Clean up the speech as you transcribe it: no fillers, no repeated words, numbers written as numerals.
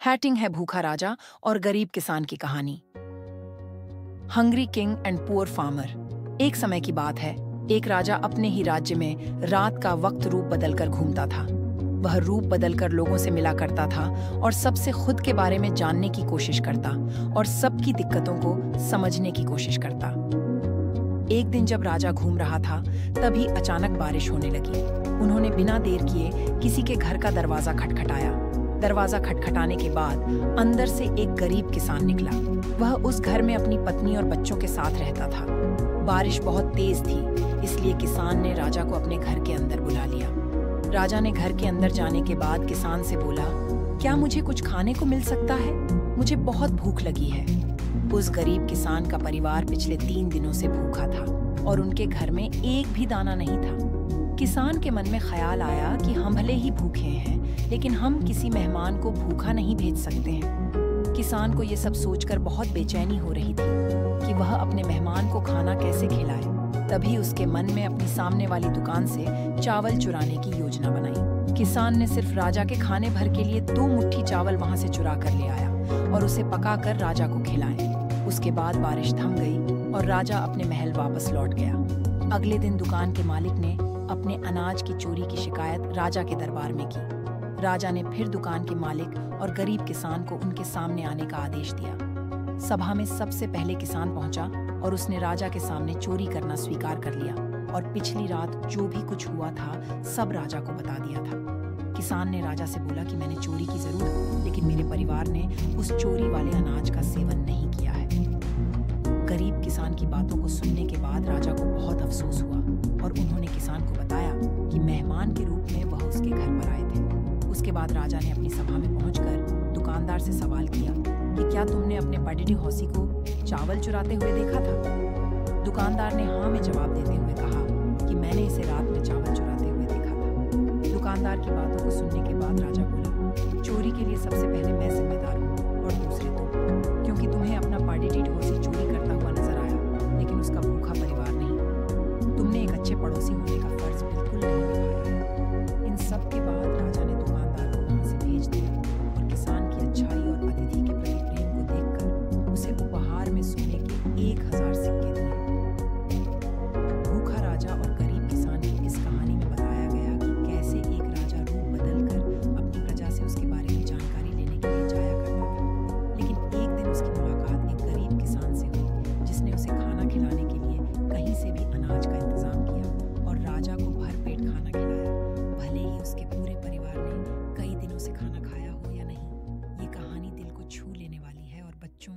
हैटिंग है भूखा राजा और गरीब किसान की कहानी। Hungry king and poor farmer. एक समय की बात है, एक राजा अपने ही राज्य में रात का वक्त रूप बदलकर घूमता था। वह रूप बदलकर लोगों से मिला करता था और सबसे खुद के बारे में जानने की कोशिश करता और सबकी दिक्कतों को समझने की कोशिश करता। एक दिन जब राजा घूम रहा था, तभी अचानक बारिश होने लगी। उन्होंने बिना देर किए किसी के घर का दरवाजा खटखटाया। दरवाजा खटखटाने के बाद अंदर से एक गरीब किसान निकला। वह उस घर में अपनी पत्नी और बच्चों के साथ रहता था। बारिश बहुत तेज थी, इसलिए किसान ने राजा को अपने घर के अंदर बुला लिया। राजा ने घर के अंदर जाने के बाद किसान से बोला, क्या मुझे कुछ खाने को मिल सकता है? मुझे बहुत भूख लगी है। उस गरीब किसान का परिवार पिछले 3 दिनों से भूखा था और उनके घर में एक भी दाना नहीं था। किसान के मन में ख्याल आया कि हम भले ही भूखे हैं, लेकिन हम किसी मेहमान को भूखा नहीं भेज सकते हैं। किसान को ये सब सोचकर बहुत बेचैनी हो रही थी कि वह अपने मेहमान को खाना कैसे खिलाए। तभी उसके मन में अपनी सामने वाली दुकान से चावल चुराने की योजना बनाई। किसान ने सिर्फ राजा के खाने भर के लिए 2 मुट्ठी चावल वहां से चुरा कर ले आया और उसे पकाकर राजा को खिलाए। उसके बाद बारिश थम गई और राजा अपने महल वापस लौट गया। अगले दिन दुकान के मालिक ने अपने अनाज की चोरी की शिकायत राजा के दरबार में की। राजा ने फिर दुकान के मालिक और गरीब किसान को उनके सामने आने का आदेश दिया। सभा में सबसे पहले किसान पहुंचा और उसने राजा के सामने चोरी करना स्वीकार कर लिया और पिछली रात जो भी कुछ हुआ था सब राजा को बता दिया था। किसान ने राजा से बोला कि मैंने चोरी की जरूर, लेकिन मेरे परिवार ने उस चोरी वाले अनाज का सेवन नहीं किया है। गरीब किसान की बातों को सुनने के बाद राजा को बहुत अफसोस हुआ और उन्होंने किसान को बताया कि मेहमान के रूप में वह उसके घर पर आए थे। उसके बाद राजा ने अपनी सभा में पहुंचकर दुकानदार से सवाल किया कि क्या तुमने अपने बड़े हौसी को चावल चुराते हुए देखा था? दुकानदार ने हाँ में जवाब देते हुए कहा कि मैंने इसे रात में चावल चुराते हुए देखा था। दुकानदार की बातों को सुनने के बाद राजा बोला, चोरी के लिए सबसे पहले मैं जिम्मेदार हूँ और दूसरे तुम, क्योंकि तुम्हें अपना बड़े हौसी चोरी करता हुआ नजर आया, लेकिन उसका भूखा परिवार नहीं। तुमने एक अच्छे पड़ोसी होने का फर्ज बिल्कुल नहीं निभाया है। इन सब के बाद राजा ने दुकानदार को वहां से भेज दिया और किसान की अच्छाई और अतिथि के प्रति प्रेम को देखकर उसे उपहार में सोने के 1000 सिक्के दिए। भूखा राजा और गरीब किसान की इस कहानी में बताया गया कि कैसे एक राजा रूप बदलकर अपनी प्रजा से उसके बारे में जानकारी लेने के लिए जाया करता था, लेकिन एक दिन उसकी मुलाकात एक गरीब किसान से हुई जिसने उसे खाना खिलाने के लिए कहीं से भी अनाज का इंतजाम किया और राजा को भरपेट खाना खिलाया, भले ही उसके पूरे परिवार ने कई दिनों से खाना खाया हो या नहीं। ये कहानी दिल को छू लेने वाली है और बच्चों